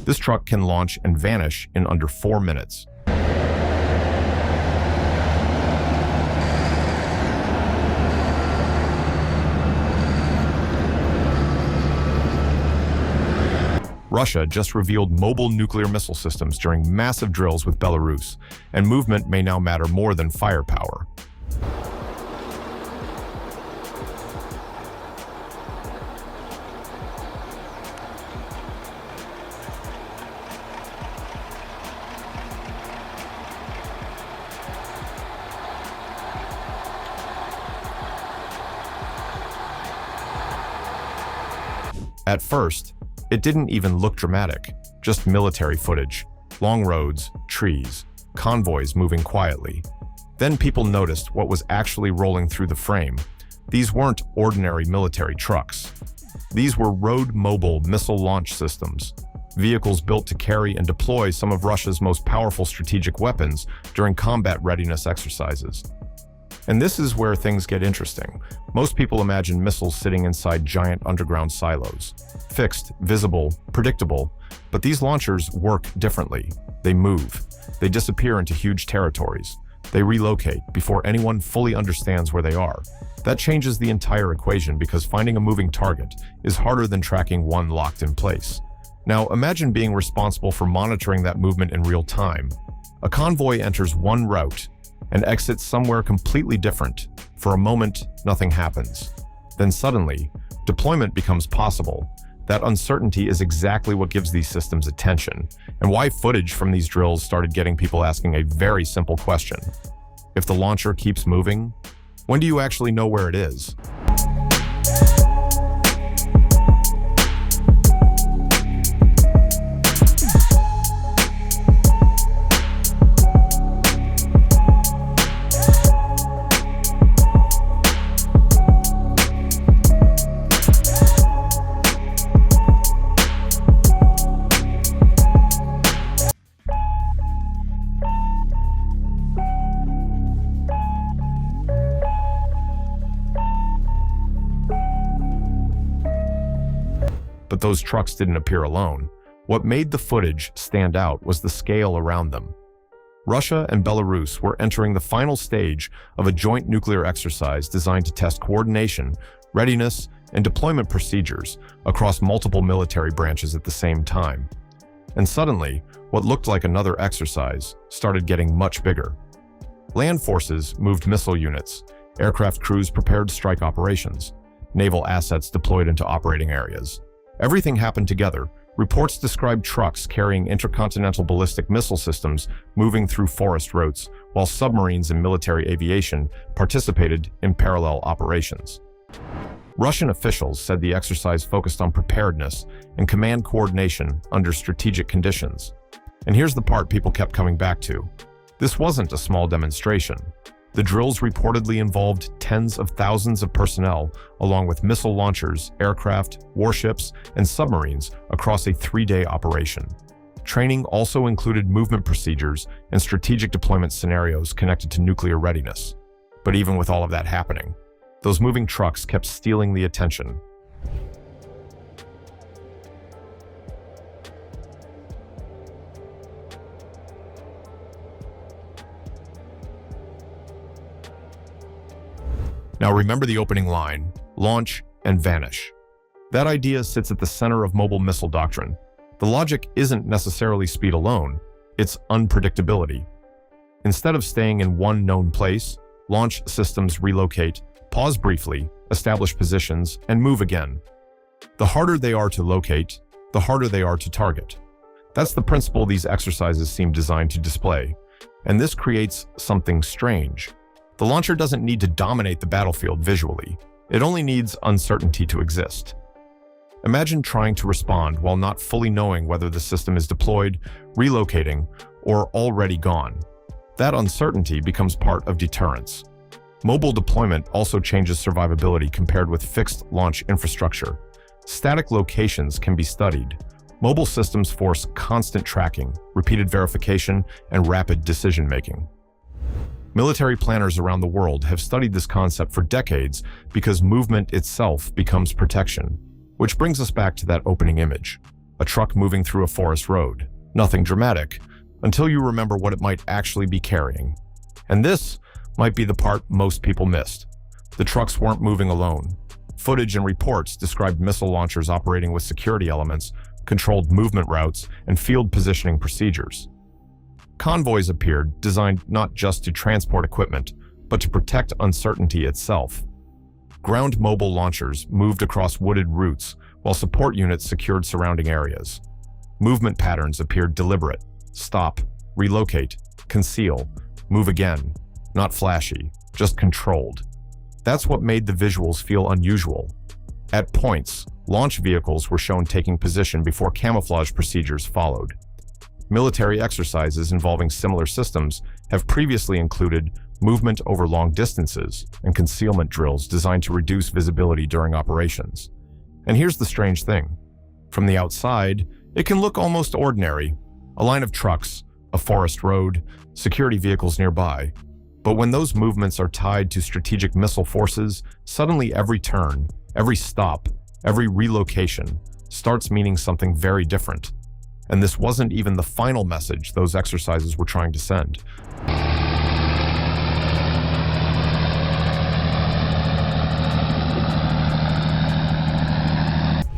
This truck can launch and vanish in under 4 minutes. Russia just revealed mobile nuclear missile systems during massive drills with Belarus, and movement may now matter more than firepower. At first, it didn't even look dramatic, just military footage, long roads, trees, convoys moving quietly. Then people noticed what was actually rolling through the frame. These weren't ordinary military trucks. These were road mobile missile launch systems, vehicles built to carry and deploy some of Russia's most powerful strategic weapons during combat readiness exercises. And this is where things get interesting. Most people imagine missiles sitting inside giant underground silos. Fixed, visible, predictable, but these launchers work differently. They move. They disappear into huge territories. They relocate before anyone fully understands where they are. That changes the entire equation because finding a moving target is harder than tracking one locked in place. Now, imagine being responsible for monitoring that movement in real time. A convoy enters one route and exits somewhere completely different. For a moment, nothing happens. Then suddenly, deployment becomes possible. That uncertainty is exactly what gives these systems attention, and why footage from these drills started getting people asking a very simple question. If the launcher keeps moving, when do you actually know where it is? But those trucks didn't appear alone. What made the footage stand out was the scale around them. Russia and Belarus were entering the final stage of a joint nuclear exercise designed to test coordination, readiness, and deployment procedures across multiple military branches at the same time. And suddenly, what looked like another exercise started getting much bigger. Land forces moved missile units, aircraft crews prepared strike operations, naval assets deployed into operating areas. Everything happened together. Reports described trucks carrying intercontinental ballistic missile systems moving through forest routes, while submarines and military aviation participated in parallel operations. Russian officials said the exercise focused on preparedness and command coordination under strategic conditions. And here's the part people kept coming back to. This wasn't a small demonstration. The drills reportedly involved tens of thousands of personnel, along with missile launchers, aircraft, warships, and submarines across a 3-day operation. Training also included movement procedures and strategic deployment scenarios connected to nuclear readiness. But even with all of that happening, those moving trucks kept stealing the attention. Now remember the opening line, launch and vanish. That idea sits at the center of mobile missile doctrine. The logic isn't necessarily speed alone, it's unpredictability. Instead of staying in one known place, launch systems relocate, pause briefly, establish positions, and move again. The harder they are to locate, the harder they are to target. That's the principle these exercises seem designed to display. And this creates something strange. The launcher doesn't need to dominate the battlefield visually. It only needs uncertainty to exist. Imagine trying to respond while not fully knowing whether the system is deployed, relocating, or already gone. That uncertainty becomes part of deterrence. Mobile deployment also changes survivability compared with fixed launch infrastructure. Static locations can be studied. Mobile systems force constant tracking, repeated verification, and rapid decision-making. Military planners around the world have studied this concept for decades because movement itself becomes protection. Which brings us back to that opening image. a truck moving through a forest road. Nothing dramatic, until you remember what it might actually be carrying. And this might be the part most people missed. The trucks weren't moving alone. Footage and reports described missile launchers operating with security elements, controlled movement routes, and field positioning procedures. Convoys appeared, designed not just to transport equipment, but to protect uncertainty itself. Ground mobile launchers moved across wooded routes, while support units secured surrounding areas. Movement patterns appeared deliberate: stop, relocate, conceal, move again. Not flashy, just controlled. That's what made the visuals feel unusual. At points, launch vehicles were shown taking position before camouflage procedures followed. Military exercises involving similar systems have previously included movement over long distances and concealment drills designed to reduce visibility during operations. And here's the strange thing. From the outside, it can look almost ordinary. A line of trucks, a forest road, security vehicles nearby. But when those movements are tied to strategic missile forces, suddenly every turn, every stop, every relocation starts meaning something very different. And this wasn't even the final message those exercises were trying to send.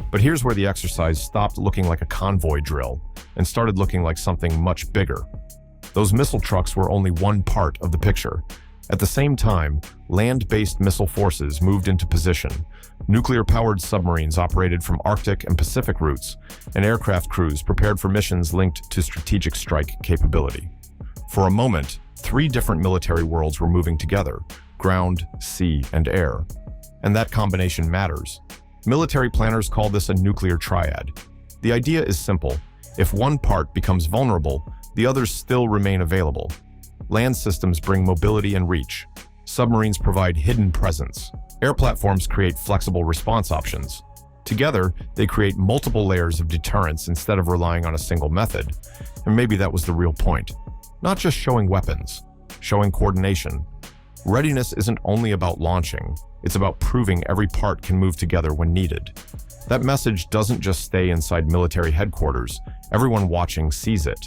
But here's where the exercise stopped looking like a convoy drill and started looking like something much bigger. Those missile trucks were only one part of the picture. At the same time, land-based missile forces moved into position. Nuclear-powered submarines operated from Arctic and Pacific routes, and aircraft crews prepared for missions linked to strategic strike capability. For a moment, 3 different military worlds were moving together: ground, sea, and air. And that combination matters. Military planners call this a nuclear triad. The idea is simple. If one part becomes vulnerable, the others still remain available. Land systems bring mobility and reach. Submarines provide hidden presence. Air platforms create flexible response options. Together, they create multiple layers of deterrence instead of relying on a single method. And maybe that was the real point. Not just showing weapons, showing coordination. Readiness isn't only about launching, it's about proving every part can move together when needed. That message doesn't just stay inside military headquarters. Everyone watching sees it.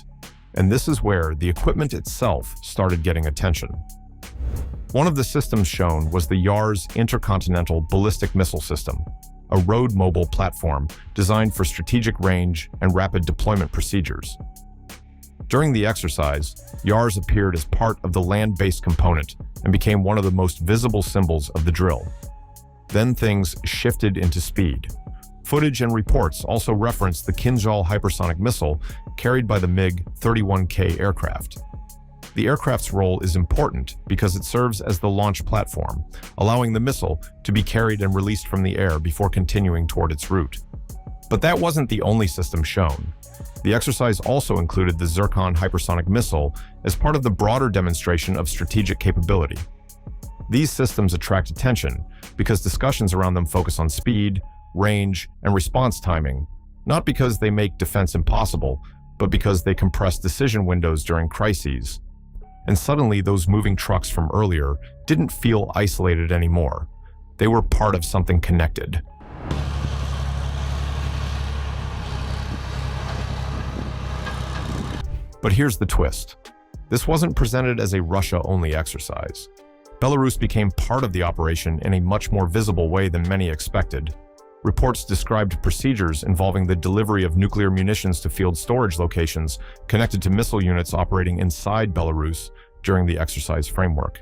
And this is where the equipment itself started getting attention. One of the systems shown was the YARS Intercontinental Ballistic Missile System, a road mobile platform designed for strategic range and rapid deployment procedures. During the exercise, YARS appeared as part of the land-based component and became one of the most visible symbols of the drill. Then things shifted into speed. Footage and reports also referenced the Kinzhal hypersonic missile carried by the MiG-31K aircraft. The aircraft's role is important because it serves as the launch platform, allowing the missile to be carried and released from the air before continuing toward its route. But that wasn't the only system shown. The exercise also included the Zircon hypersonic missile as part of the broader demonstration of strategic capability. These systems attract attention because discussions around them focus on speed, range, and response timing, not because they make defense impossible, but because they compress decision windows during crises. And suddenly, those moving trucks from earlier didn't feel isolated anymore. They were part of something connected. But here's the twist. This wasn't presented as a Russia-only exercise. Belarus became part of the operation in a much more visible way than many expected. Reports described procedures involving the delivery of nuclear munitions to field storage locations connected to missile units operating inside Belarus during the exercise framework.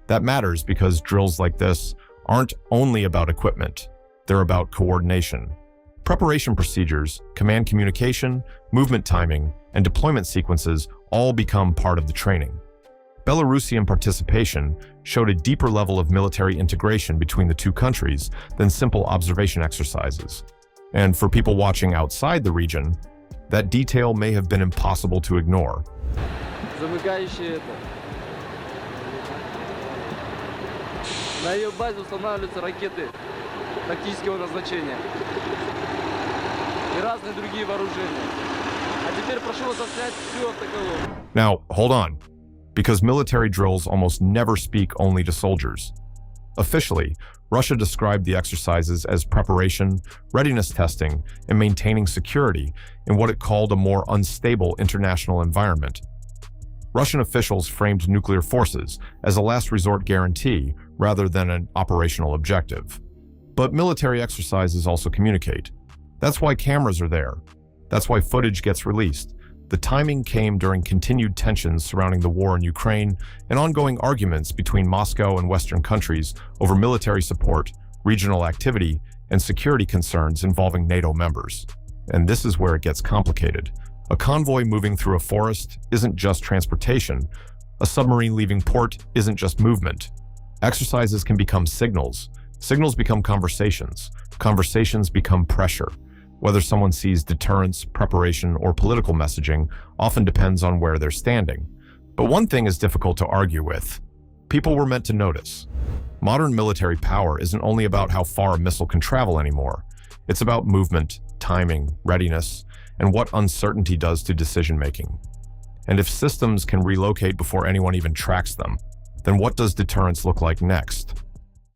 That matters because drills like this aren't only about equipment, they're about coordination. Preparation procedures, command communication, movement timing, and deployment sequences all become part of the training. Belarusian participation showed a deeper level of military integration between the two countries than simple observation exercises. And for people watching outside the region, that detail may have been impossible to ignore. На ее базе устанавливаются ракеты тактического назначения и разные другие вооружения. А теперь прошу вас заснять всю таковую. Now, hold on. Because military drills almost never speak only to soldiers. Officially, Russia described the exercises as preparation, readiness testing, and maintaining security in what it called a more unstable international environment. Russian officials framed nuclear forces as a last resort guarantee rather than an operational objective. But military exercises also communicate. That's why cameras are there. That's why footage gets released. The timing came during continued tensions surrounding the war in Ukraine and ongoing arguments between Moscow and Western countries over military support, regional activity, and security concerns involving NATO members. And this is where it gets complicated. A convoy moving through a forest isn't just transportation. A submarine leaving port isn't just movement. Exercises can become signals. Signals become conversations. Conversations become pressure. Whether someone sees deterrence, preparation, or political messaging often depends on where they're standing. But one thing is difficult to argue with. People were meant to notice. Modern military power isn't only about how far a missile can travel anymore. It's about movement, timing, readiness, and what uncertainty does to decision-making. And if systems can relocate before anyone even tracks them, then what does deterrence look like next?